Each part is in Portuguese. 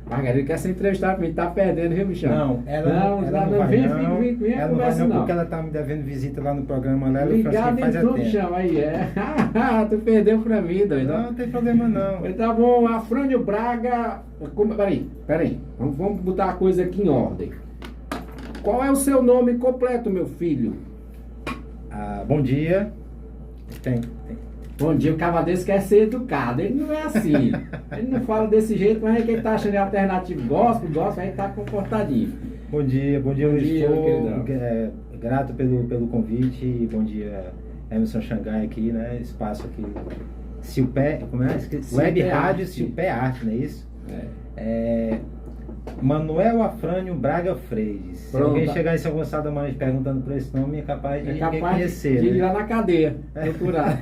Margarida quer ser entrevistada pra mim, tá perdendo, viu, bichão? Não, ela não vai não. Vem Ela não vai conversa, não, porque ela tá me devendo visita lá no programa dela. Ligado faz então, tempo. bichão, aí é. Tu perdeu pra mim, doido. Não tem problema não. Mas tá bom, Afrânio Braga. Peraí. Vamos botar a coisa aqui em ordem. Qual é o seu nome completo, meu filho? Bom dia. Tem. Bom dia, o cara desse quer ser educado. Ele não é assim. Ele não fala desse jeito, mas é que ele tá achando alternativo. Gosto, aí tá comportadinho. Bom dia, Luiz. Estou grato pelo convite. E bom dia, Emerson Xangai aqui, né? Espaço aqui. Como é? Web Rádio Silpé Arte, não é isso? Manuel Afrânio Braga Freire. Se alguém chegar em São Gonçalo da Maranhão perguntando por esse nome, é capaz de ninguém conhecer. De ir lá na cadeia, procurar.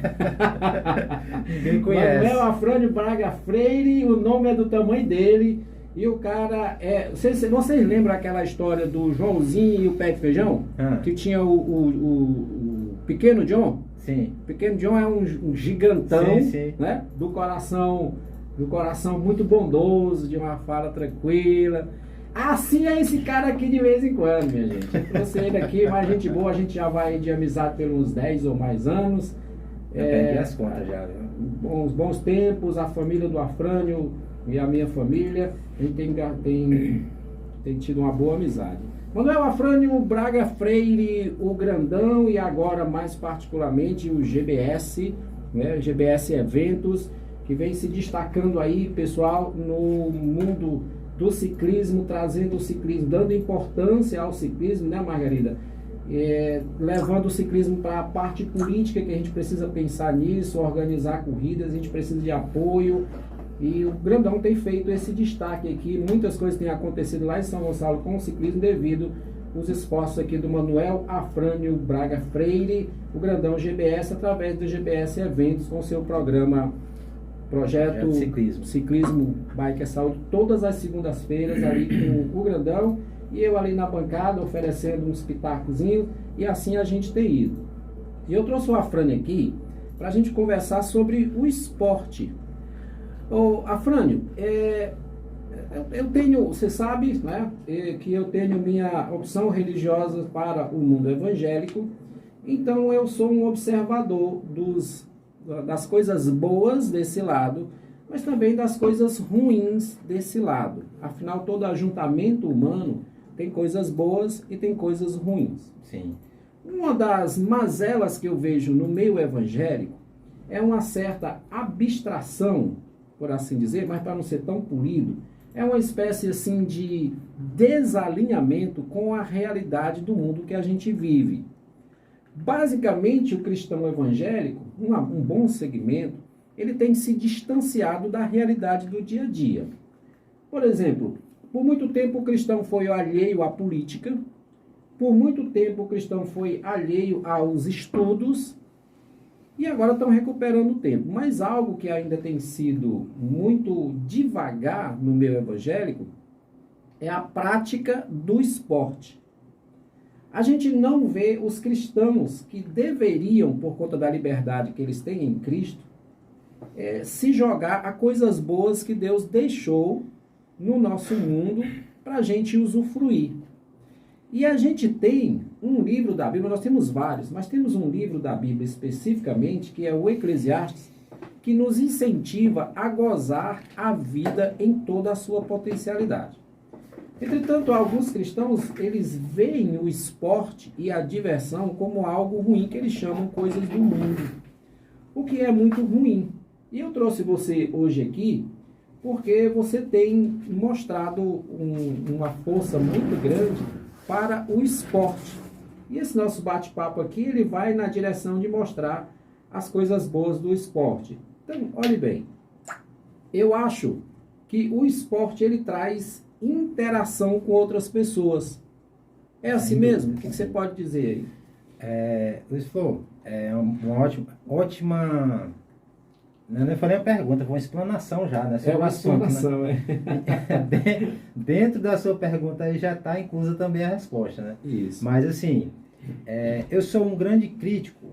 Ninguém conhece. Manuel Afrânio Braga Freire, o nome é do tamanho dele. E o cara Vocês lembram aquela história do Joãozinho e o pé de feijão? Que tinha o Pequeno John? Sim. O Pequeno John é um gigantão, sim. Né? Do coração muito bondoso, de uma fala tranquila. Assim é esse cara aqui de vez em quando, minha gente. Eu trouxe ele aqui, mais gente boa, a gente já vai de amizade pelos 10 ou mais anos. Perdi as contas já, viu? Bons tempos, a família do Afrânio e a minha família, a gente tem tido uma boa amizade. Manuel Afrânio Braga Freire, o Grandão, e agora mais particularmente o GBS, né? GBS Eventos, que vem se destacando aí, pessoal, no mundo do ciclismo, trazendo o ciclismo, dando importância ao ciclismo, né, Margarida? Levando o ciclismo para a parte política, que a gente precisa pensar nisso, organizar corridas, a gente precisa de apoio. E o Grandão tem feito esse destaque aqui. Muitas coisas têm acontecido lá em São Gonçalo com o ciclismo devido aos esforços aqui do Manuel Afrânio Braga Freire, o Grandão GBS, através do GBS Eventos, com seu Projeto Ciclismo Bike é Saúde, todas as segundas-feiras ali com o Grandão e eu ali na bancada oferecendo uns pitacozinhos, e assim a gente tem ido. E eu trouxe o Afrânio aqui para a gente conversar sobre o esporte. Afrânio, eu tenho, você sabe, né, que eu tenho minha opção religiosa para o mundo evangélico, então eu sou um observador das coisas boas desse lado, mas também das coisas ruins desse lado. Afinal, todo ajuntamento humano tem coisas boas e tem coisas ruins. Sim. Uma das mazelas que eu vejo no meio evangélico é uma certa abstração, por assim dizer, mas para não ser tão polido, é uma espécie assim de desalinhamento com a realidade do mundo que a gente vive. Basicamente, o cristão evangélico, um bom segmento, ele tem se distanciado da realidade do dia a dia. Por exemplo, por muito tempo o cristão foi alheio à política, por muito tempo o cristão foi alheio aos estudos, e agora estão recuperando o tempo. Mas algo que ainda tem sido muito devagar no meio evangélico é a prática do esporte. A gente não vê os cristãos que deveriam, por conta da liberdade que eles têm em Cristo, se jogar a coisas boas que Deus deixou no nosso mundo para a gente usufruir. E a gente tem um livro da Bíblia, nós temos vários, mas temos um livro da Bíblia especificamente, que é o Eclesiastes, que nos incentiva a gozar a vida em toda a sua potencialidade. Entretanto, alguns cristãos, eles veem o esporte e a diversão como algo ruim, que eles chamam coisas do mundo, o que é muito ruim. E eu trouxe você hoje aqui porque você tem mostrado uma força muito grande para o esporte. E esse nosso bate-papo aqui, ele vai na direção de mostrar as coisas boas do esporte. Então, olhe bem, eu acho que o esporte, ele traz interação com outras pessoas. É assim mesmo? O que você pode dizer aí? Luiz Flor, é uma ótima... Não foi nem uma pergunta, foi uma explanação já, né? Sobre uma explanação, né? Dentro da sua pergunta aí já está inclusa também a resposta, né? Isso. Mas assim, eu sou um grande crítico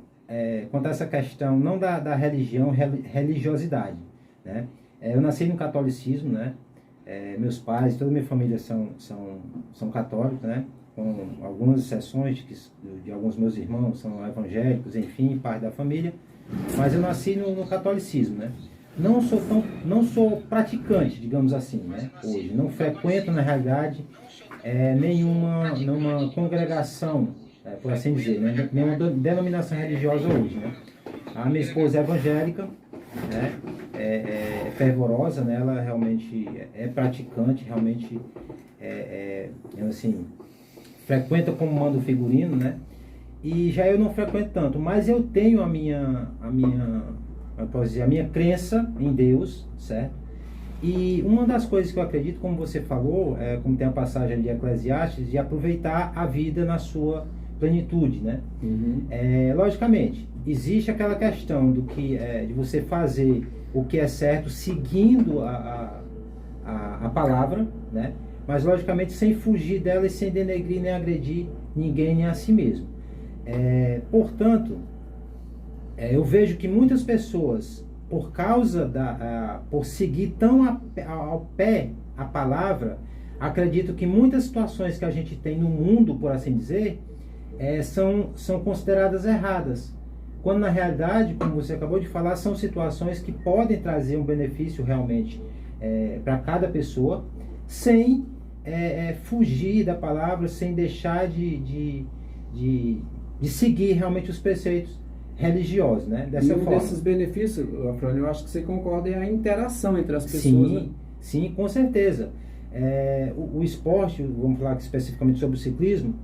quanto a essa questão, não da religião, religiosidade, né? Eu nasci no catolicismo, né? Meus pais, toda a minha família são católicos, né? Com algumas exceções de alguns meus irmãos são evangélicos, enfim, parte da família. Mas eu nasci no catolicismo, né? Não sou praticante, digamos assim, né? Hoje não frequento na realidade nenhuma congregação, por assim dizer, né? Nenhuma denominação religiosa hoje, né? A minha esposa é evangélica, né? É fervorosa, né? Ela realmente é praticante, realmente assim, frequenta como manda o figurino, né? E já eu não frequento tanto, mas eu tenho a minha crença em Deus, certo? E uma das coisas que eu acredito, como você falou, como tem a passagem de Eclesiastes, de aproveitar a vida na sua plenitude, né? Uhum. Logicamente, existe aquela questão de você fazer o que é certo seguindo a palavra, né? Mas logicamente sem fugir dela e sem denegrir nem agredir ninguém nem a si mesmo. Portanto, eu vejo que muitas pessoas, por seguir tão ao pé a palavra, acredito que muitas situações que a gente tem no mundo, por assim dizer, são consideradas erradas. Quando na realidade, como você acabou de falar, são situações que podem trazer um benefício realmente para cada pessoa, sem fugir da palavra, sem deixar de seguir realmente os preceitos religiosos, né? Dessa forma. Desses benefícios, Afrânio, eu acho que você concorda, é a interação entre as pessoas. Sim, né? Sim, com certeza. O esporte, vamos falar especificamente sobre o ciclismo,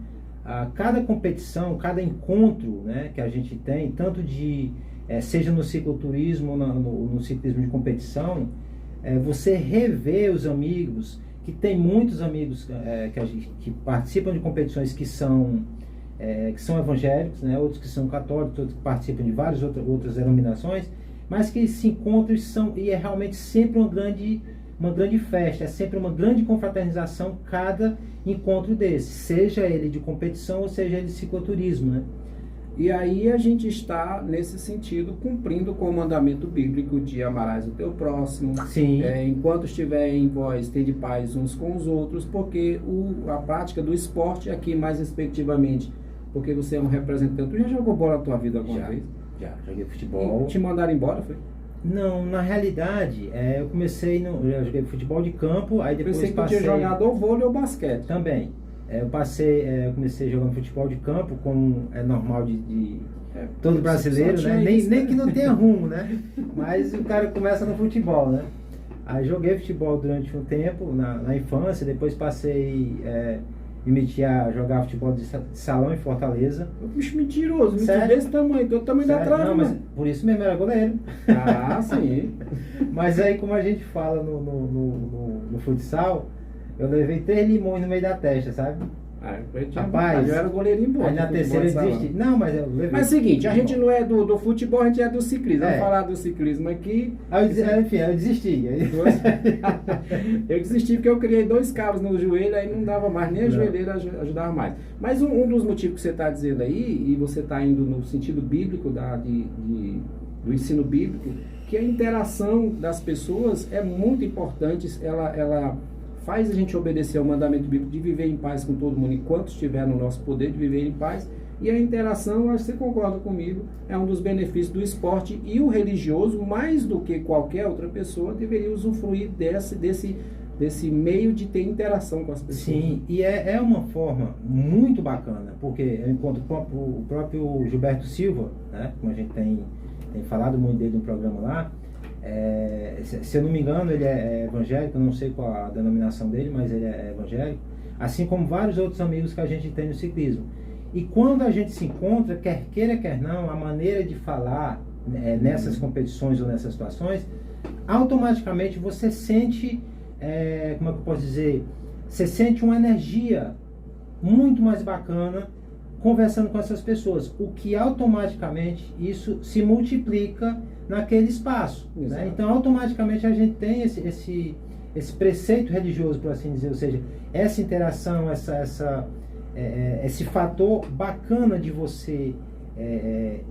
cada competição, cada encontro, né, que a gente tem, tanto seja no cicloturismo ou no ciclismo de competição, você revê os amigos, que tem muitos amigos que participam de competições que são evangélicos, né, outros que são católicos, outros que participam de várias outras denominações, mas que se encontram e é realmente sempre uma grande festa, é sempre uma grande confraternização cada encontro desse, seja ele de competição ou seja ele de cicloturismo, né? E aí a gente está, nesse sentido, cumprindo com o mandamento bíblico de amarás o teu próximo. Sim. Enquanto estiver em vós, tende paz uns com os outros, porque a prática do esporte aqui, mais respectivamente, porque você é um representante. Tu já jogou bola na tua vida alguma vez? Já, joguei futebol. E te mandaram embora, foi? Não, na realidade, eu joguei futebol de campo, aí depois pensei que tu tinha jogado ou vôlei ou basquete. Também. Eu comecei jogando futebol de campo, como é normal de todo brasileiro, né? Nem que não tenha rumo, né? Mas o cara começa no futebol, né? Aí joguei futebol durante um tempo, na infância, depois passei... me meti a jogar futebol de salão em Fortaleza. Bicho mentiroso, desse tamanho, do tamanho da trave. Não, mas por isso mesmo era goleiro. Ah, sim. Mas aí, como a gente fala no futsal, eu levei 3 limões no meio da testa, sabe? Rapaz, eu era goleirinho bom. Aí na terceira eu desisti. Não, mas eu levei. Mas é o seguinte, a gente não é do futebol, a gente é do ciclismo. Vamos falar do ciclismo aqui. Enfim, eu desisti. Eu desisti porque eu criei 2 cabos no joelho, aí não dava mais, nem a joelheira ajudava mais. Mas um dos motivos que você está dizendo aí, e você está indo no sentido bíblico do ensino bíblico, que a interação das pessoas é muito importante, ela faz a gente obedecer ao mandamento bíblico de viver em paz com todo mundo, enquanto estiver no nosso poder de viver em paz. E a interação, acho que você concorda comigo, é um dos benefícios do esporte, e o religioso, mais do que qualquer outra pessoa, deveria usufruir desse meio de ter interação com as pessoas. Sim, e é uma forma muito bacana, porque eu encontro o próprio Gilberto Silva, né, como a gente tem falado muito dele no programa lá. Se eu não me engano, ele é evangélico, eu não sei qual a denominação dele, mas ele é evangélico, assim como vários outros amigos que a gente tem no ciclismo. E quando a gente se encontra, quer queira, quer não, a maneira de falar nessas competições ou nessas situações, automaticamente você sente, como é que eu posso dizer, você sente uma energia muito mais bacana conversando com essas pessoas, o que automaticamente isso se multiplica naquele espaço, né? Então automaticamente a gente tem esse preceito religioso, por assim dizer, ou seja, essa interação, esse fator bacana de você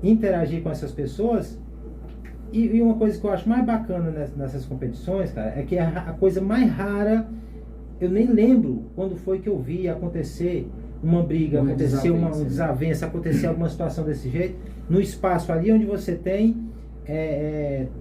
interagir com essas pessoas, E uma coisa que eu acho mais bacana nessas competições, cara, é que a coisa mais rara, eu nem lembro quando foi que eu vi acontecer uma briga, acontecer uma desavença, acontecer alguma situação desse jeito, no espaço ali onde você tem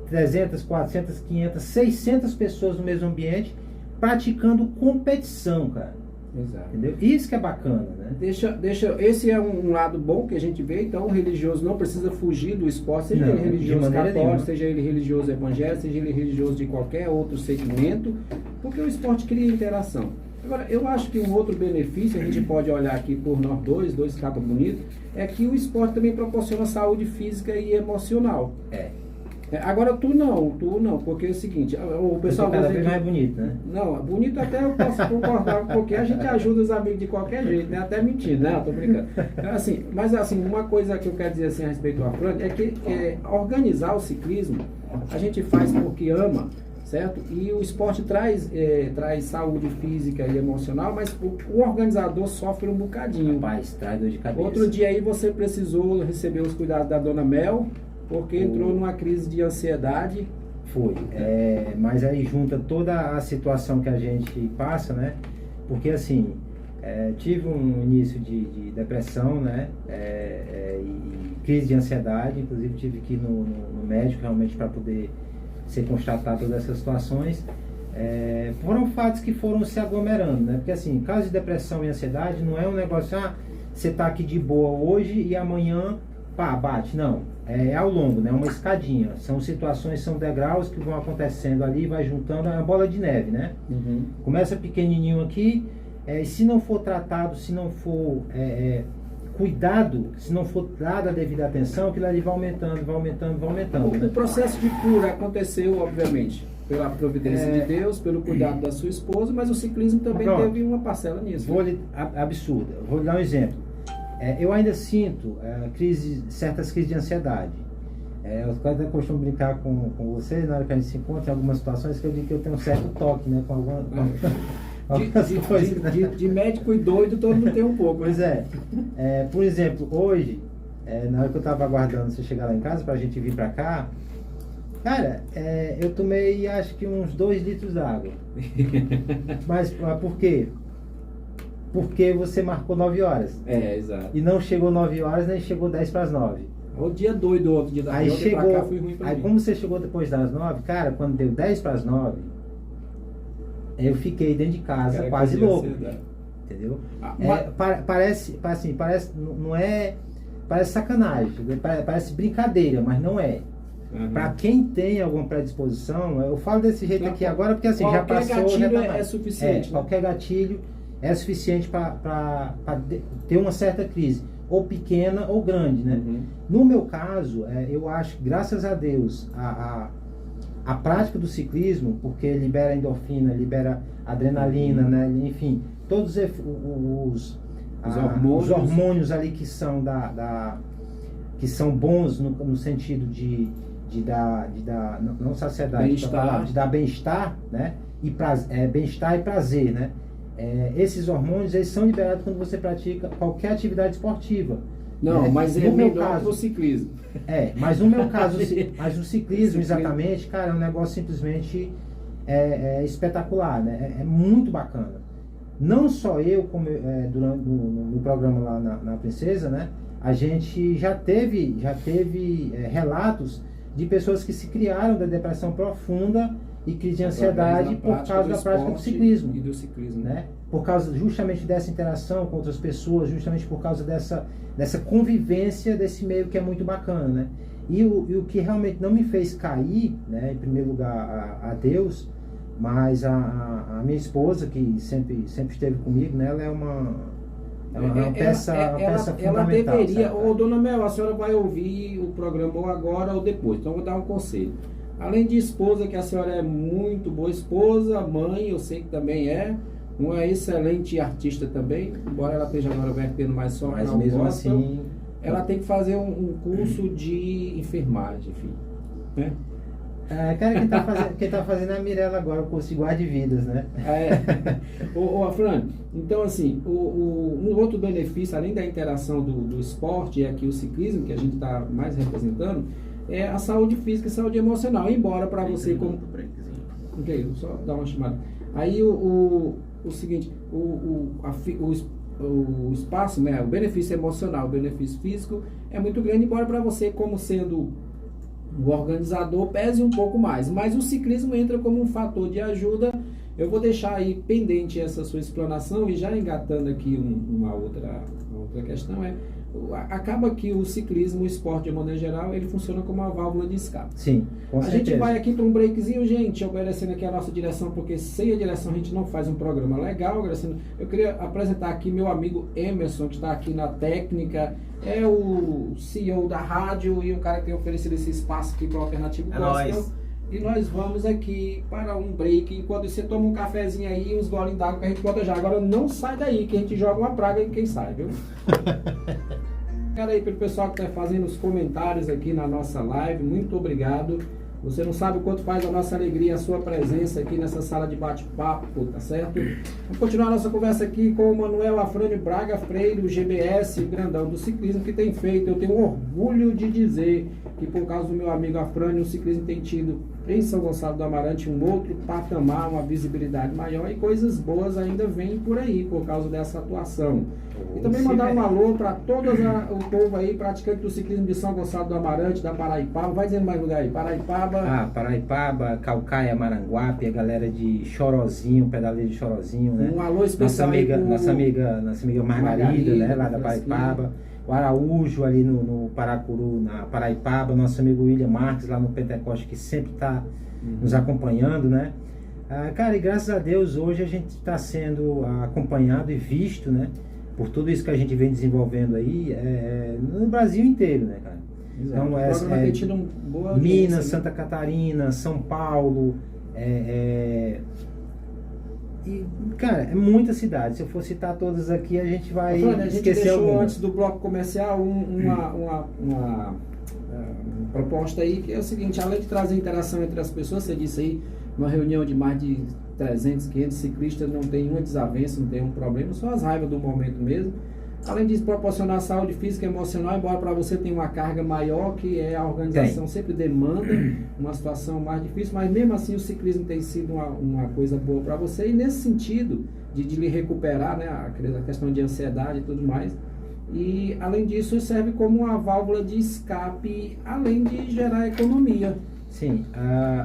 300, 400, 500, 600 pessoas no mesmo ambiente praticando competição, cara. Exato. Entendeu? Isso que é bacana, né? Esse é um lado bom que a gente vê. Então, o religioso não precisa fugir do esporte, seja ele religioso católico, seja ele religioso evangélico, seja ele religioso de qualquer outro segmento, porque o esporte cria interação. Agora, eu acho que um outro benefício, a gente pode olhar aqui por nós dois capas bonitos, é que o esporte também proporciona saúde física e emocional. Agora tu não, porque é o seguinte, o pessoal cada vez mais bonito, né? Não, bonito até eu posso concordar, porque a gente ajuda os amigos de qualquer jeito, né? Até mentindo, né? Tô brincando. Assim, mas assim, uma coisa que eu quero dizer assim a respeito do Afran é que organizar o ciclismo a gente faz porque ama, certo? E o esporte traz saúde física e emocional, mas o organizador sofre um bocadinho. Rapaz, traz dor de cabeça. Outro dia aí você precisou receber os cuidados da Dona Mel, porque entrou numa crise de ansiedade. Foi. Mas aí junta toda a situação que a gente passa, né? Porque assim, tive um início de depressão, né? E crise de ansiedade, inclusive tive que ir no médico realmente para poder ser constatado todas essas situações. Foram fatos que foram se aglomerando, né? Porque assim, caso de depressão e ansiedade não é um negócio, você tá aqui de boa hoje e amanhã, pá, bate. Não. É ao longo, né? Uma escadinha. São situações, são degraus que vão acontecendo ali, vai juntando, é uma bola de neve, né? Uhum. Começa pequenininho aqui, e se não for tratado, se não for cuidado, se não for dada a devida atenção, aquilo ali vai aumentando, vai aumentando, vai aumentando. O processo de cura aconteceu, obviamente, pela providência de Deus, pelo cuidado da sua esposa, mas o ciclismo também teve uma parcela nisso. Absurda. Vou lhe dar um exemplo. Eu ainda sinto certas crises de ansiedade. Eu até costumo brincar com você, na hora que a gente se encontra em algumas situações, que eu digo que eu tenho um certo toque, né? Com algumas coisas. De médico e doido, todo mundo tem um pouco. Pois por exemplo, hoje, na hora que eu estava aguardando você chegar lá em casa para a gente vir para cá, cara, eu tomei acho que uns 2 litros d'água. Mas por quê? Porque você marcou 9 horas. Exato. E não chegou 9 horas, nem chegou 10 para as 9. O dia doido, outro dia da aí chegou, pra cá foi ruim pra mim. Aí como você chegou depois das 9, cara, quando deu 10 para as 9, eu fiquei dentro de casa quase louco. Entendeu? Parece, não é, parece sacanagem, parece brincadeira, mas não é. Uhum. Para quem tem alguma predisposição, eu falo desse jeito aqui agora, porque assim, já passou... Qualquer gatilho já tá é suficiente. Né? Qualquer gatilho é suficiente para ter uma certa crise, ou pequena ou grande, né? Uhum. No meu caso, eu acho que, graças a Deus, a prática do ciclismo, porque libera endorfina, libera adrenalina, né? Enfim, todos os hormônios ali que são que são bons no sentido de dar não saciedade, de dar bem-estar, né? E bem-estar e prazer, né? Esses hormônios, eles são liberados quando você pratica qualquer atividade esportiva. Não, mas no meu caso do ciclismo. Mas no meu caso, mas o ciclismo, exatamente, cara, é um negócio simplesmente espetacular, né? É muito bacana. Não só eu, como durante no programa lá na Princesa, né? A gente já teve relatos de pessoas que se criaram da depressão profunda e crise de ansiedade por causa da prática do ciclismo. E do ciclismo, né? Por causa justamente dessa interação com outras pessoas, justamente por causa dessa convivência desse meio que é muito bacana, né? E o que realmente não me fez cair, né, em primeiro lugar a Deus, mas a minha esposa, que sempre esteve comigo, né, ela é uma peça fundamental. Ela deveria, Dona Mel, a senhora vai ouvir o programa ou agora ou depois, então eu vou dar um conselho. Além de esposa, que a senhora é muito boa esposa, mãe, eu sei que também uma excelente artista também, embora ela esteja agora vertendo mais só mas mesmo assim, ela tem que fazer um curso de enfermagem, filho. Né? Cara, quem tá fazendo é a Mirella agora, o curso de guarda-vidas, né? Afran, então assim, um outro benefício, além da interação do esporte, é que o ciclismo, que a gente está mais representando, é a saúde física e saúde emocional. Embora para você como... Ok, vou só dar uma chamada. Aí o seguinte, o espaço, né, o benefício emocional, o benefício físico é muito grande, embora para você como sendo o organizador pese um pouco mais. Mas o ciclismo entra como um fator de ajuda. Eu vou deixar aí pendente essa sua explanação e já engatando aqui uma outra questão acaba que o ciclismo, o esporte de maneira geral, ele funciona como uma válvula de escape. Sim, com certeza. A gente vai aqui para um breakzinho, gente, obedecendo aqui a nossa direção, porque sem a direção a gente não faz um programa legal. Eu queria apresentar aqui meu amigo Emerson, que está aqui na técnica, é o CEO da rádio e o cara que tem oferecido esse espaço aqui para o Alternativo Gospel. E nós vamos aqui para um break, enquanto você toma um cafezinho aí, uns golinhos d'água que a gente bota já. Agora não sai daí, que a gente joga uma praga em quem sai, viu? Cara aí pelo pessoal que está fazendo os comentários aqui na nossa live, muito obrigado. Você não sabe o quanto faz a nossa alegria a sua presença aqui nessa sala de bate-papo, tá certo? Vamos continuar a nossa conversa aqui com o Manuel Afrânio Braga Freire, o GBS grandão do ciclismo, que tem feito, eu tenho orgulho de dizer que por causa do meu amigo Afrânio, o ciclismo tem tido em São Gonçalo do Amarante um outro patamar, uma visibilidade maior, e coisas boas ainda vêm por aí por causa dessa atuação. E também mandar um alô para todo o povo aí, praticante do ciclismo de São Gonçalo do Amarante, da Paraipaba. Vai dizendo mais lugar aí, Paraipaba. Paraipaba, Caucaia, Maranguape, a galera de Chorozinho, pedaleiro de Chorozinho, né? Um alô especial nossa amiga Margarida, né? Lá da Paraipaba. O Araújo ali no Paracuru, na Paraipaba, nosso amigo William Marques lá no Pentecoste, que sempre está nos acompanhando, né? Cara, e graças a Deus hoje a gente está sendo acompanhado e visto, né? Por tudo isso que a gente vem desenvolvendo aí no Brasil inteiro, né, cara? Então, Minas, né? Santa Catarina, São Paulo, e, cara, é muita cidade. Se eu for citar todas aqui, a gente vai esquecer. A gente deixou antes do bloco comercial uma proposta aí, que é o seguinte: além de trazer interação entre as pessoas, você disse aí, uma reunião de mais de 300, 500 ciclistas, não tem uma desavença, não tem um problema, só as raivas do momento mesmo. Além disso, proporcionar saúde física e emocional, embora para você tenha uma carga maior, que é a organização sempre demanda uma situação mais difícil, mas mesmo assim o ciclismo tem sido uma coisa boa para você, e nesse sentido de lhe recuperar, né, a questão de ansiedade e tudo mais. E além disso serve como uma válvula de escape, além de gerar economia. Sim,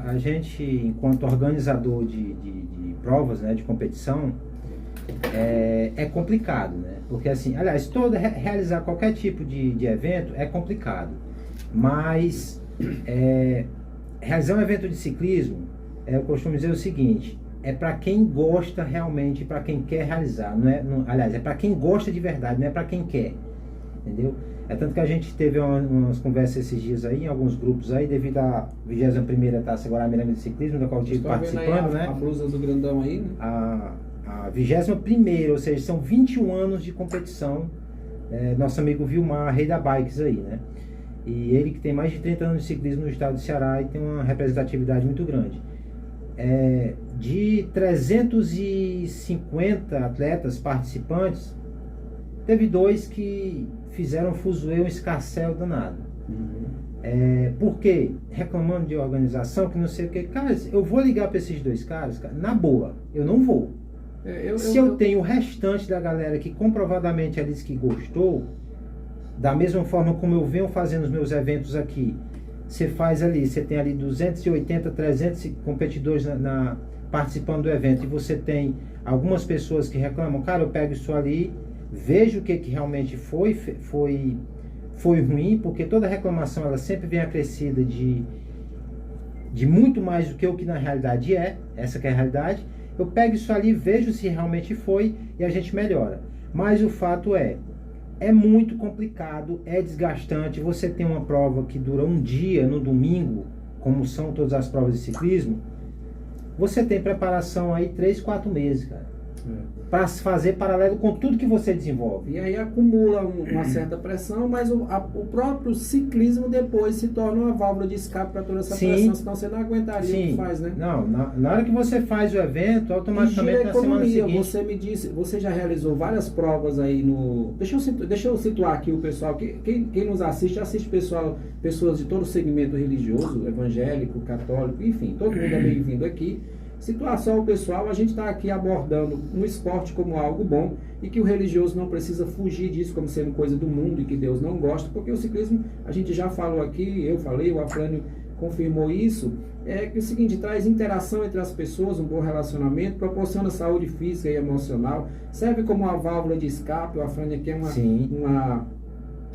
a gente, enquanto organizador de provas, né, de competição, é complicado, né? Porque assim, aliás, realizar qualquer tipo de evento é complicado, mas realizar um evento de ciclismo, eu costumo dizer o seguinte: é para quem gosta realmente, para quem quer realizar, aliás, é para quem gosta de verdade, não é para quem quer, entendeu? É tanto que a gente teve umas conversas esses dias aí, em alguns grupos aí, devido à 21ª Taça Guaramirim de Ciclismo, da qual eu estive participando, né? A blusa do grandão aí, né? A 21ª, ou seja, são 21 anos de competição. Nosso amigo Vilmar, rei da Bikes aí, né? E ele que tem mais de 30 anos de ciclismo no estado do Ceará e tem uma representatividade muito grande. De 350 atletas participantes, teve 2 que fizeram fuzuê, um escarcéu danado. Por quê? Reclamando de organização, que não sei o que. Cara, eu vou ligar para esses 2 caras, cara, na boa, eu não vou. Se eu tenho o restante da galera que comprovadamente ela disse que gostou, da mesma forma como eu venho fazendo os meus eventos aqui, você faz ali, você tem ali 280, 300 competidores participando do evento, e você tem algumas pessoas que reclamam, cara, eu pego isso ali, vejo o que realmente foi ruim, porque toda reclamação ela sempre vem acrescida de muito mais do que o que na realidade essa que é a realidade. Eu pego isso ali, vejo se realmente foi e a gente melhora. Mas o fato é muito complicado, é desgastante. Você tem uma prova que dura um dia no domingo, como são todas as provas de ciclismo, você tem preparação aí 3, 4 meses, cara. para fazer paralelo com tudo que você desenvolve. E aí acumula uma certa pressão, mas o próprio ciclismo depois se torna uma válvula de escape para toda essa pressão, senão você não aguentaria o que faz, né? Não, na hora que você faz o evento, automaticamente na semana seguinte... Você me disse, você já realizou várias provas aí no... Deixa eu situar aqui o pessoal, quem nos assiste pessoas de todo o segmento religioso, evangélico, católico, enfim, todo mundo é bem-vindo aqui. Situação pessoal, a gente está aqui abordando um esporte como algo bom e que o religioso não precisa fugir disso como sendo coisa do mundo e que Deus não gosta, porque o ciclismo, a gente já falou aqui, eu falei, o Afrânio confirmou isso, é que o seguinte, traz interação entre as pessoas, um bom relacionamento, proporciona saúde física e emocional, serve como uma válvula de escape. O Afrânio aqui é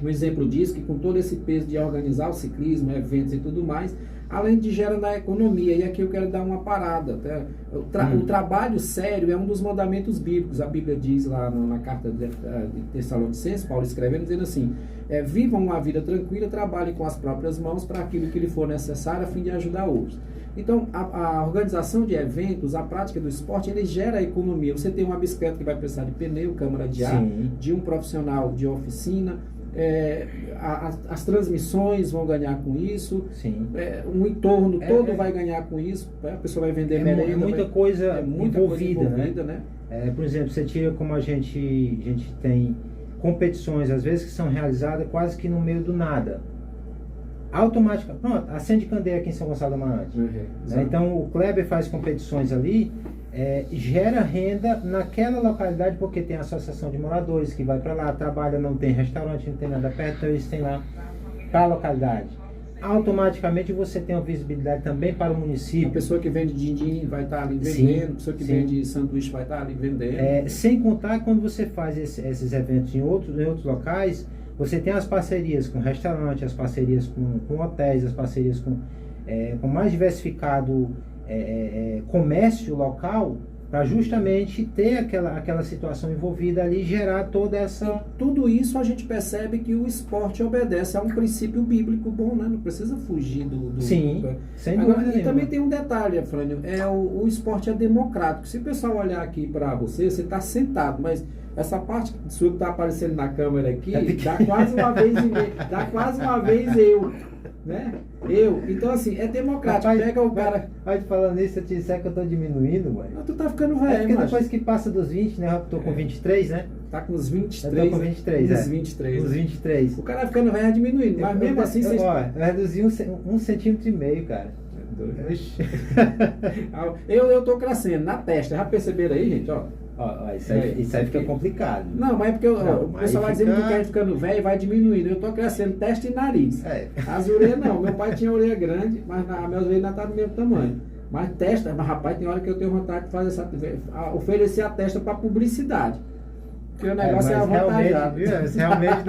um exemplo disso, que com todo esse peso de organizar o ciclismo, eventos e tudo mais, além de gerar na economia, e aqui eu quero dar uma parada, tá? O trabalho sério é um dos mandamentos bíblicos. A Bíblia diz lá na carta de Tessalonicenses, Paulo escrevendo, dizendo assim, vivam uma vida tranquila, trabalhem com as próprias mãos para aquilo que lhe for necessário, a fim de ajudar outros. Então, a organização de eventos, a prática do esporte, ele gera economia. Você tem uma bicicleta que vai precisar de pneu, câmara de ar, de um profissional de oficina, as transmissões vão ganhar com isso, um entorno todo vai ganhar com isso, a pessoa vai vender merenda, muita coisa envolvida, né? Por exemplo, você tira como a gente tem competições, às vezes, que são realizadas quase que no meio do nada. Automática, pronto, acende candeia aqui em São Gonçalo do Amarante. Né? Então, o Kleber faz competições ali, gera renda naquela localidade, porque tem a associação de moradores que vai para lá, trabalha, não tem restaurante, não tem nada perto, então eles têm lá para a localidade. Automaticamente você tem uma visibilidade também para o município. A pessoa que vende din-din vai estar ali vendendo, a pessoa que vende sanduíche vai estar ali vendendo. Sem contar quando você faz esses eventos em outros locais, você tem as parcerias com restaurantes, as parcerias com hotéis, as parcerias com mais diversificado comércio local, para justamente ter aquela situação envolvida ali e gerar toda essa... Tudo isso a gente percebe que o esporte obedece a um princípio bíblico bom, né? Não precisa fugir do... Sim, sem dúvida nenhuma. E também tem um detalhe, Afrânio, o esporte é democrático. Se o pessoal olhar aqui para você está sentado, mas essa parte sua que está aparecendo na câmera aqui, dá quase uma vez eu. Né? Então assim, é democrático. Rapaz, pega o cara. Mas falando nisso, eu te disser que eu tô diminuindo, mano. Não, tu tá ficando velho, porque depois que passa dos 20, né? Eu tô com 23, né? Tá com uns 23. Eu tô com 23, uns 23. Uns 23. O cara ficando velho é diminuindo, mas mesmo assim vocês. Eu reduzi 1,5 cm, cara. Eu tô crescendo na testa, já perceberam aí, gente? Isso aí fica complicado. Não, mas é porque o pessoal vai dizendo que quer ficando velho e vai diminuindo. Eu tô crescendo testa e nariz. As orelhas não. Meu pai tinha orelha grande, mas as minhas orelhas ainda tá do mesmo tamanho. Mas testa, rapaz, tem hora que eu tenho vontade de fazer oferecer a testa para publicidade. Porque o negócio é avantajado. Realmente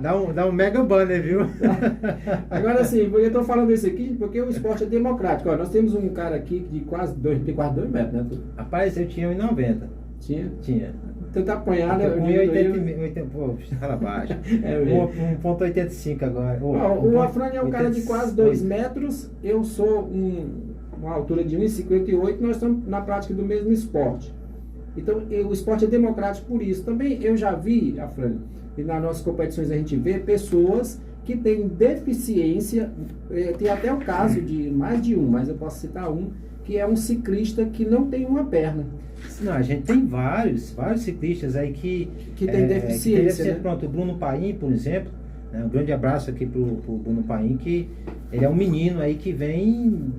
dá um mega banner, viu? Agora sim, eu tô falando isso aqui porque o esporte é democrático. Nós temos um cara aqui de quase 2 metros, né? Rapaz, eu tinha 1,90. Tinha. Tenta apanhar, né? 1,80, pô, fala baixo. 1,85 agora. O Afrânio é um cara de quase 2 metros, eu sou uma altura de 1,58, nós estamos na prática do mesmo esporte. Então, o esporte é democrático por isso. Também eu já vi, Afrânio, e nas nossas competições a gente vê pessoas que têm deficiência, tem até o caso de mais de um, mas eu posso citar um, que é um ciclista que não tem uma perna. Não, a gente tem vários ciclistas aí que tem deficiência. Né? Pronto, o Bruno Paim, por exemplo, né, um grande abraço aqui pro Bruno Paim, que ele é um menino aí que vem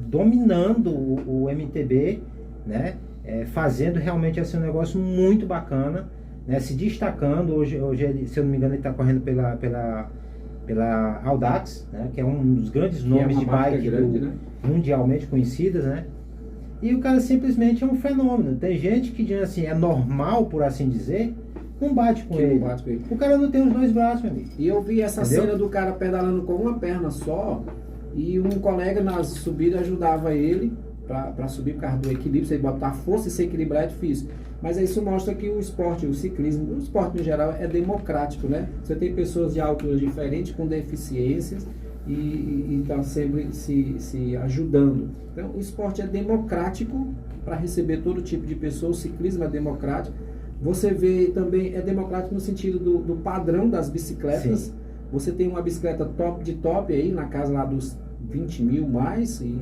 dominando o MTB, né? Fazendo realmente assim, um negócio muito bacana, né? Se destacando. Hoje ele, se eu não me engano, ele está correndo pela Audax, né? Que é um dos grandes nomes de bike mundialmente conhecidas, né? E o cara simplesmente é um fenômeno. Tem gente que diz assim, é normal, por assim dizer, não bate com ele. O cara não tem os 2 braços, meu amigo. E eu vi essa cena do cara pedalando com uma perna só, e um colega nas subidas ajudava ele para subir por causa do equilíbrio. Você botar força e se equilibrar é difícil. Mas isso mostra que o esporte, o ciclismo, o esporte no geral é democrático, né? Você tem pessoas de alturas diferentes, com deficiências, e estão sempre se ajudando. Então, o esporte é democrático para receber todo tipo de pessoa. O ciclismo é democrático. Você vê também, é democrático no sentido do padrão das bicicletas. Sim. Você tem uma bicicleta top de top aí, na casa lá dos 20 mil mais, e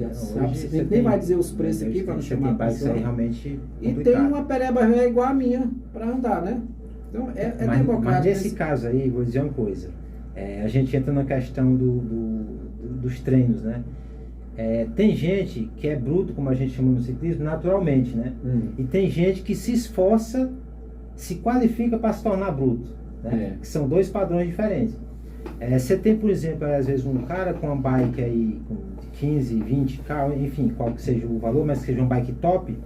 você nem vai dizer os preços aqui para não chamar a atenção. Realmente e tem uma pereba velha igual a minha para andar, né? Então é democrático. Mas nesse caso aí, vou dizer uma coisa, a gente entra na questão dos treinos, né? Tem gente que é bruto, como a gente chama no ciclismo, naturalmente, né? E tem gente que se esforça, se qualifica para se tornar bruto, né? Que são dois padrões diferentes. Você tem, por exemplo, às vezes um cara com uma bike aí com 15, 20k, enfim, qual que seja o valor, mas que seja uma bike top,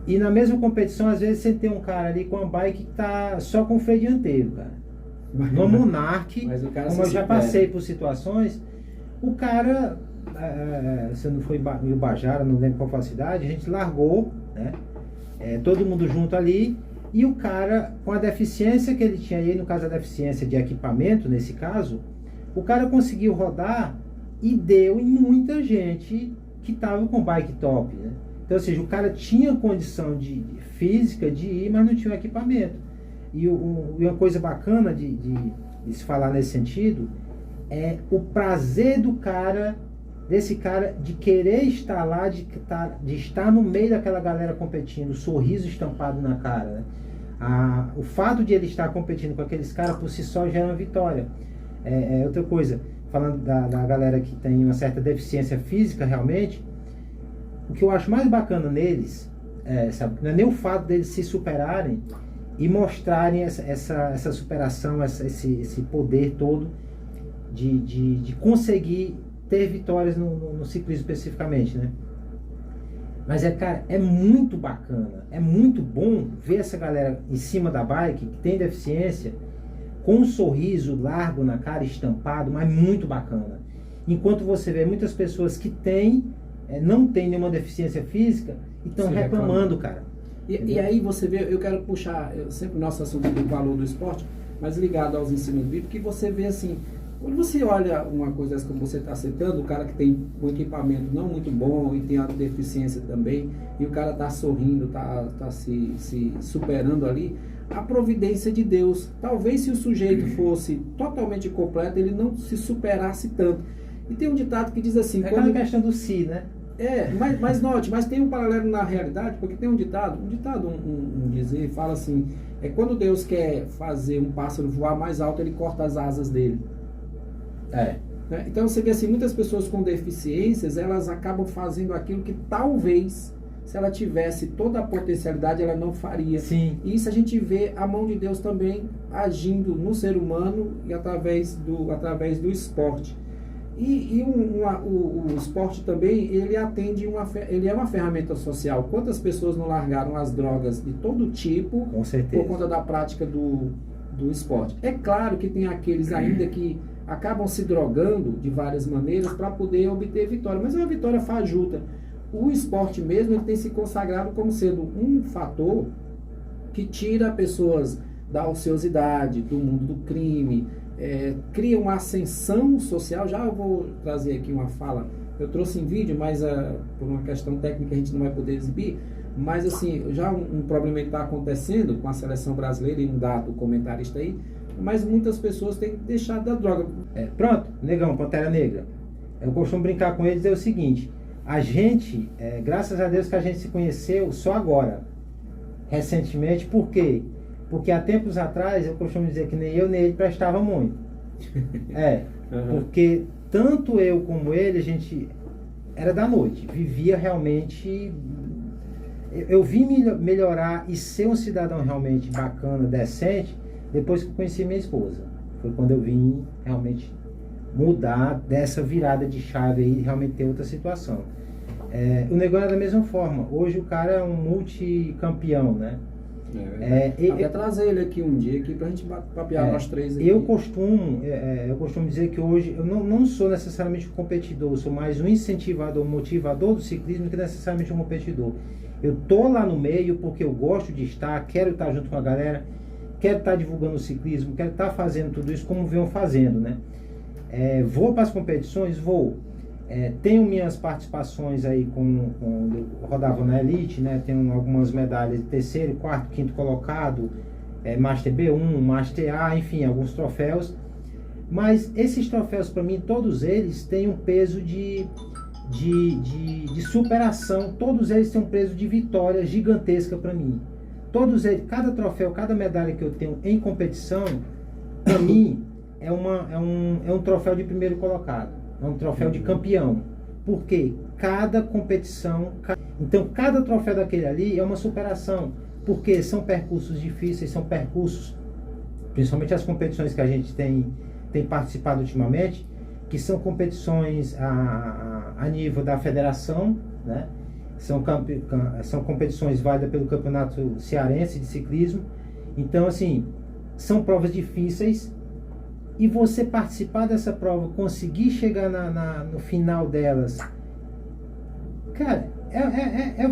e na mesma competição, às vezes você tem um cara ali com uma bike que tá só com freio dianteiro, cara. No Monarch, como eu já passei por situações, o cara, se não foi em Ubajara, não lembro qual foi a cidade, a gente largou, né? Todo mundo junto ali, e o cara, com a deficiência que ele tinha aí, no caso a deficiência de equipamento, nesse caso, o cara conseguiu rodar e deu em muita gente que estava com bike top, né? Então, ou seja, o cara tinha condição física de ir, mas não tinha o equipamento. E uma coisa bacana de se falar nesse sentido é o prazer desse cara de querer estar lá, de estar no meio daquela galera competindo, o sorriso estampado na cara, né? O fato de ele estar competindo com aqueles caras por si só já é uma vitória. Outra coisa, falando da galera que tem uma certa deficiência física realmente, o que eu acho mais bacana neles, sabe, não é nem o fato deles se superarem e mostrarem essa superação, esse poder todo de conseguir ter vitórias no ciclismo especificamente, né? Mas cara, é muito bacana, é muito bom ver essa galera em cima da bike, que tem deficiência, com um sorriso largo na cara, estampado, mas muito bacana. Enquanto você vê muitas pessoas que não têm nenhuma deficiência física e estão reclamando, cara. E aí você vê, eu quero puxar sempre o nosso assunto do valor do esporte, mas ligado aos ensinos bíblicos, que você vê assim, quando você olha uma coisa como você está citando, o cara que tem um equipamento não muito bom e tem a deficiência também, e o cara está sorrindo, está se superando ali, a providência de Deus. Talvez se o sujeito fosse totalmente completo, ele não se superasse tanto. E tem um ditado que diz assim... aquela questão do si, né? Mas note, mas tem um paralelo na realidade, porque tem um dizer, fala assim, quando Deus quer fazer um pássaro voar mais alto, ele corta as asas dele. Então você vê assim, muitas pessoas com deficiências, elas acabam fazendo aquilo que talvez, se ela tivesse toda a potencialidade, ela não faria. Sim. E isso a gente vê a mão de Deus também agindo no ser humano e através do esporte. O esporte também, ele ele é uma ferramenta social. Quantas pessoas não largaram as drogas de todo tipo, com certeza, por conta da prática do esporte? É claro que tem aqueles ainda que acabam se drogando de várias maneiras para poder obter vitória, mas é uma vitória fajuta. O esporte mesmo, ele tem se consagrado como sendo um fator que tira pessoas da ociosidade, do mundo do crime, cria uma ascensão social. Já eu vou trazer aqui uma fala, eu trouxe em vídeo, mas por uma questão técnica a gente não vai poder exibir, mas assim, já um problema está acontecendo com a seleção brasileira, e um dado comentarista aí, mas muitas pessoas têm deixado da droga. Pronto, negão, Pantera Negra, eu costumo brincar com eles e dizer o seguinte: a gente, graças a Deus que a gente se conheceu só agora, recentemente. Por quê? Porque há tempos atrás eu costumo dizer que nem eu nem ele prestava muito. Porque tanto eu como ele, a gente era da noite, vivia realmente. Eu vim melhorar e ser um cidadão realmente bacana, decente, depois que eu conheci minha esposa. Foi quando eu vim realmente mudar dessa virada de chave aí e realmente ter outra situação. O negócio é da mesma forma. Hoje o cara é um multicampeão, né? Até trazer ele aqui um dia aqui pra gente papear nós três aqui. Eu costumo dizer que hoje eu não sou necessariamente um competidor, eu sou mais um incentivador, um motivador do ciclismo que necessariamente um competidor. Eu tô lá no meio porque eu gosto de estar, quero estar junto com a galera, quero estar divulgando o ciclismo, quero estar fazendo tudo isso como venham fazendo, né? Vou para as competições? Vou. Tenho minhas participações aí eu rodava na Elite, né? Tenho algumas medalhas de terceiro, quarto, quinto colocado, Master B1, Master A, enfim, alguns troféus. Mas esses troféus, para mim, todos eles têm um peso de superação, todos eles têm um peso de vitória gigantesca para mim. Todos eles, cada troféu, cada medalha que eu tenho em competição, para mim, é um troféu de primeiro colocado. É um troféu de campeão. Porque cada competição... Então, cada troféu daquele ali é uma superação. Porque são percursos difíceis, são percursos... Principalmente as competições que a gente tem participado ultimamente, que são competições a nível da federação, né? São competições válidas pelo Campeonato Cearense de Ciclismo. Então, assim, são provas difíceis. E você participar dessa prova, conseguir chegar no final delas, cara,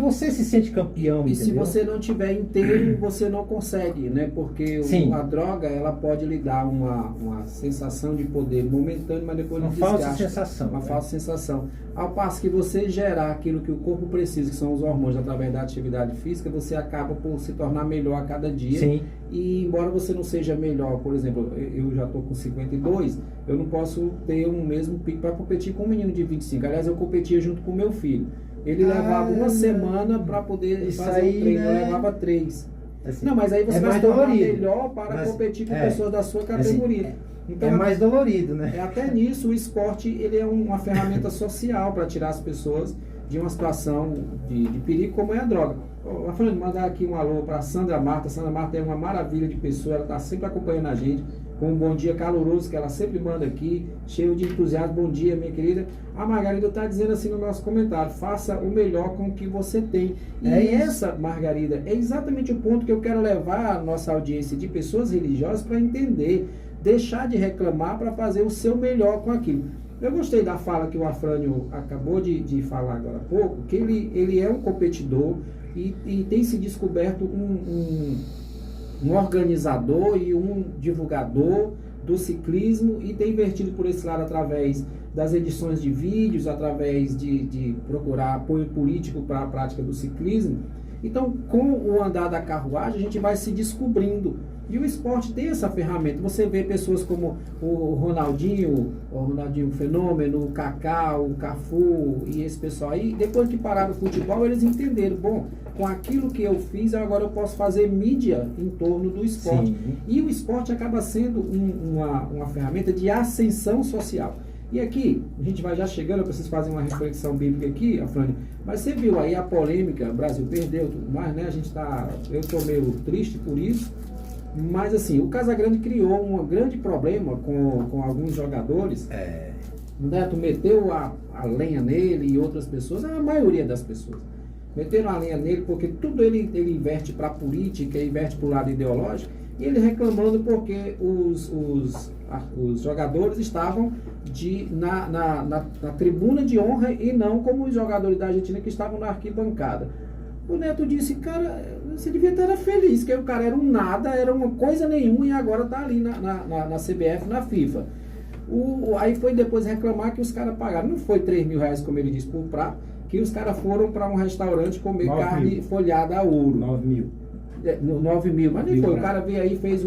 você se sente campeão, e entendeu? Se você não tiver inteiro, você não consegue, né? Porque a droga, ela pode lhe dar uma sensação de poder momentâneo, mas depois uma falsa sensação. Uma falsa sensação. Ao passo que você gerar aquilo que o corpo precisa, que são os hormônios, através da atividade física, você acaba por se tornar melhor a cada dia. Sim. E embora você não seja melhor, por exemplo, eu já estou com 52, eu não posso ter o mesmo pico para competir com um menino de 25. Aliás, eu competia junto com o meu filho. Ele levava uma semana para poder fazer o treino, eu levava 3. Assim, não, mas aí você vai se tornar melhor para competir com pessoas da sua categoria. Assim, então, é mais dolorido, né? Até nisso, o esporte ele é uma ferramenta social para tirar as pessoas de uma situação de perigo, como é a droga. Fernando, mandar aqui um alô para a Sandra Marta. Sandra Marta é uma maravilha de pessoa, ela está sempre acompanhando a gente, com um bom dia caloroso que ela sempre manda aqui, cheio de entusiasmo. Bom dia, minha querida. A Margarida está dizendo assim no nosso comentário: faça o melhor com o que você tem. E essa, Margarida, é exatamente o ponto que eu quero levar a nossa audiência de pessoas religiosas para entender, deixar de reclamar para fazer o seu melhor com aquilo. Eu gostei da fala que o Afrânio acabou de falar agora há pouco, que ele é um competidor e tem se descoberto um organizador e um divulgador do ciclismo, e tem invertido por esse lado através das edições de vídeos, através de procurar apoio político para a prática do ciclismo. Então, com o andar da carruagem, a gente vai se descobrindo. E o esporte tem essa ferramenta. Você vê pessoas como o Ronaldinho Fenômeno, o Kaká, o Cafu e esse pessoal aí, depois que pararam o futebol, eles entenderam: bom, com aquilo que eu fiz, agora eu posso fazer mídia em torno do esporte. Sim. E o esporte acaba sendo uma ferramenta de ascensão social. E aqui, a gente vai já chegando, eu preciso fazer uma reflexão bíblica aqui, Afrânio, mas você viu aí a polêmica, o Brasil perdeu tudo mais, né? Eu estou meio triste por isso, mas assim, o Casagrande criou um grande problema com alguns jogadores. O Neto meteu a lenha nele e outras pessoas, a maioria das pessoas. Meteram a lenha nele porque tudo ele inverte para a política, inverte para o lado ideológico, e ele reclamando porque os jogadores estavam na tribuna de honra e não como os jogadores da Argentina que estavam na arquibancada. O Neto disse: cara, você devia estar feliz, que o cara era um nada, era uma coisa nenhuma, e agora está ali na CBF, na FIFA. Aí foi depois reclamar que os caras pagaram, não foi R$3.000, como ele disse, por prato, que os caras foram para um restaurante comer carne folhada a ouro. 9.000. 9.000, mas nem foi. O cara veio aí, fez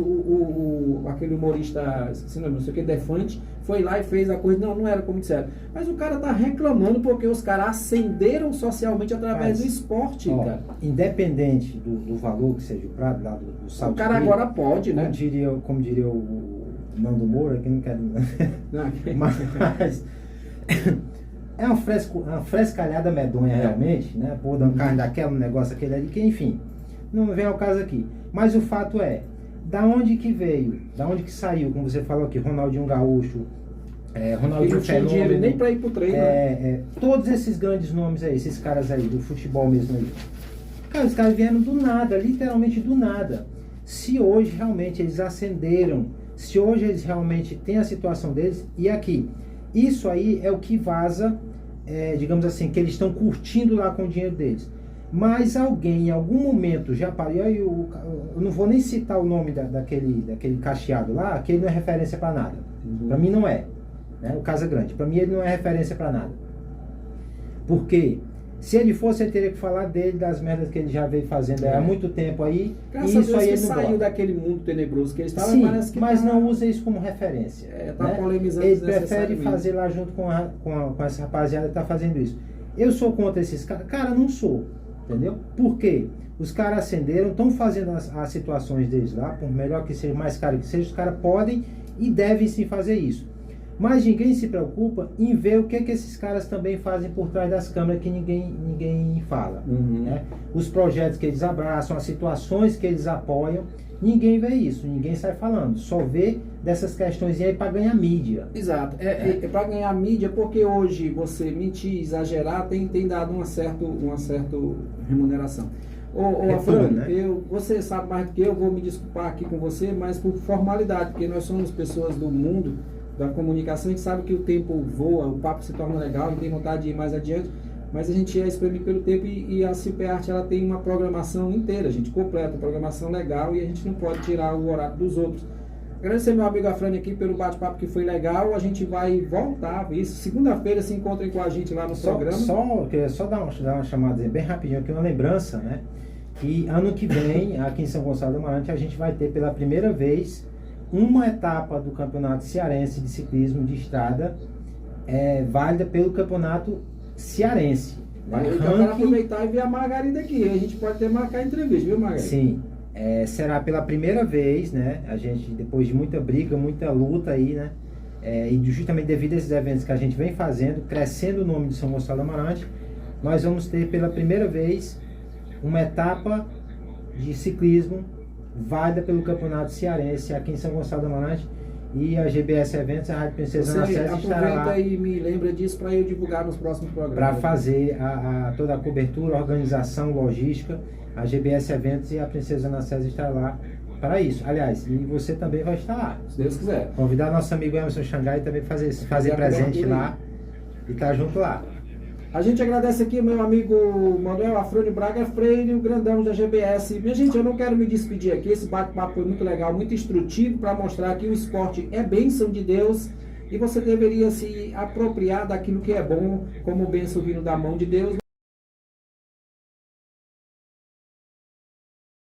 aquele humorista, não sei o que, Defante, foi lá e fez a coisa. Não era como disseram. Mas o cara tá reclamando porque os caras ascenderam socialmente através do esporte, cara. Independente do valor que seja o prato lá do salto. O cara agora pode, né? Como diria o Nando Moura, que não quero. Mas é uma frescalhada medonha, realmente, né? Pô, dando carne daquela, um negócio aquele ali, que enfim. Não vem ao caso aqui. Mas o fato é, da onde que veio, da onde que saiu, como você falou aqui, Ronaldinho Gaúcho, Ronaldinho Fenômeno, dinheiro nem para ir pro treino, todos esses grandes nomes aí, esses caras aí, do futebol mesmo aí. Cara, os caras vieram do nada, literalmente do nada. Se hoje realmente eles ascenderam, se hoje eles realmente têm a situação deles, e aqui, isso aí é o que vaza, digamos assim, que eles estão curtindo lá com o dinheiro deles. Mas alguém, em algum momento, já parou, eu não vou nem citar o nome daquele cacheado lá, que ele não é referência para nada. Para mim não é, né? O Casagrande, para mim ele não é referência para nada. Porque se ele fosse, ele teria que falar dele, das merdas que ele já veio fazendo há muito tempo aí. Graças a Deus que saiu daquele mundo tenebroso que ele estava. Sim, mas não usa isso como referência. Tá polemizando. Ele prefere fazer lá junto com essa rapaziada que tá fazendo isso. Eu sou contra esses caras? Cara, não sou. Entendeu? Por quê? Os caras acenderam, estão fazendo as situações deles lá, por melhor que seja, mais caro que seja, os caras podem e devem sim fazer isso. Mas ninguém se preocupa em ver o que esses caras também fazem por trás das câmeras que ninguém fala. Né? Os projetos que eles abraçam, as situações que eles apoiam, ninguém vê isso, ninguém sai falando. Só vê dessas questões aí para ganhar mídia. Exato. É para ganhar mídia, porque hoje você mentir, exagerar, tem dado uma certa remuneração. Afrânio, né? Você sabe mais do que eu, vou me desculpar aqui com você, mas por formalidade, porque nós somos pessoas do mundo da comunicação, a gente sabe que o tempo voa, o papo se torna legal, a gente tem vontade de ir mais adiante, mas a gente é espremido pelo tempo e a Cipearte, ela tem uma programação inteira, a gente completa, programação legal, e a gente não pode tirar o horário dos outros. Agradecer meu amigo Afrânio aqui pelo bate-papo que foi legal, a gente vai voltar, isso, segunda-feira se encontrem com a gente lá no programa. Queria só dar uma chamada bem rapidinho aqui, uma lembrança, né? Que ano que vem, aqui em São Gonçalo do Amarante, a gente vai ter pela primeira vez uma etapa do Campeonato Cearense de Ciclismo de Estrada válida pelo Campeonato Cearense. Né? Eu quero aproveitar e ver a Margarida aqui. A gente pode até marcar a entrevista, viu, Margarida? Sim. Será pela primeira vez, né? A gente, depois de muita briga, muita luta aí, né? E justamente devido a esses eventos que a gente vem fazendo, crescendo o nome de São Gonçalo do Amarante, nós vamos ter pela primeira vez uma etapa de ciclismo válida pelo Campeonato Cearense aqui em São Gonçalo do Amarante, e a GBS Eventos, a Rádio Princesa na César estará lá. Aproveita e me lembra disso para eu divulgar nos próximos programas. Para fazer toda a cobertura, organização, logística, a GBS Eventos e a Princesa na César estará lá para isso. Aliás, e você também vai estar lá. Se Deus quiser. Convidar nosso amigo Emerson Xangai também fazer presente lá e estar junto lá. A gente agradece aqui meu amigo Manuel Afrânio Braga Freire, o grandão da GBS. Minha gente, eu não quero me despedir aqui, esse bate-papo foi muito legal, muito instrutivo para mostrar que o esporte é bênção de Deus e você deveria se apropriar daquilo que é bom como bênção vindo da mão de Deus.